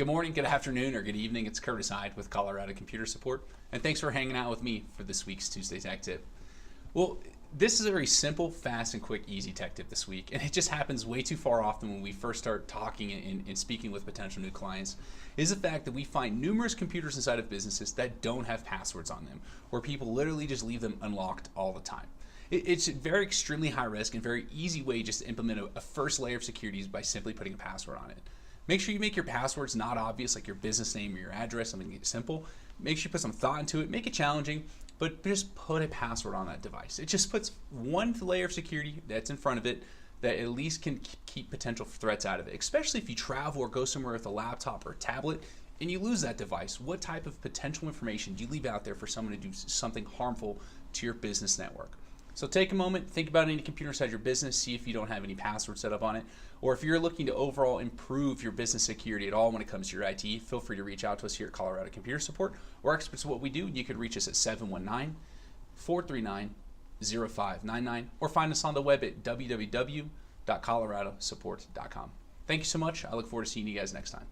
Good morning, good afternoon, or good evening. It's Curtis Hyde with Colorado Computer Support, and thanks for hanging out with me for this week's Tuesday Tech Tip. Well, this is a very simple, fast, and quick, easy tech tip this week, and it just happens way too far often when we first start talking and speaking with potential new clients, is the fact that we find numerous computers inside of businesses that don't have passwords on them, where people literally just leave them unlocked all the time. It's a very extremely high risk and very easy way just to implement a first layer of security by simply putting a password on it. Make sure you make your passwords not obvious, like your business name or your address, something simple. Make sure you put some thought into it, make it challenging, but just put a password on that device. It just puts one layer of security that's in front of it that at least can keep potential threats out of it, especially if you travel or go somewhere with a laptop or a tablet and you lose that device. What type of potential information do you leave out there for someone to do something harmful to your business network? So take a moment, think about any computer inside your business, see if you don't have any password set up on it, or if you're looking to overall improve your business security at all when it comes to your IT, feel free to reach out to us here at Colorado Computer Support. We're experts at what we do. You can reach us at 719-439-0599 or find us on the web at www.coloradosupport.com. Thank you so much. I look forward to seeing you guys next time.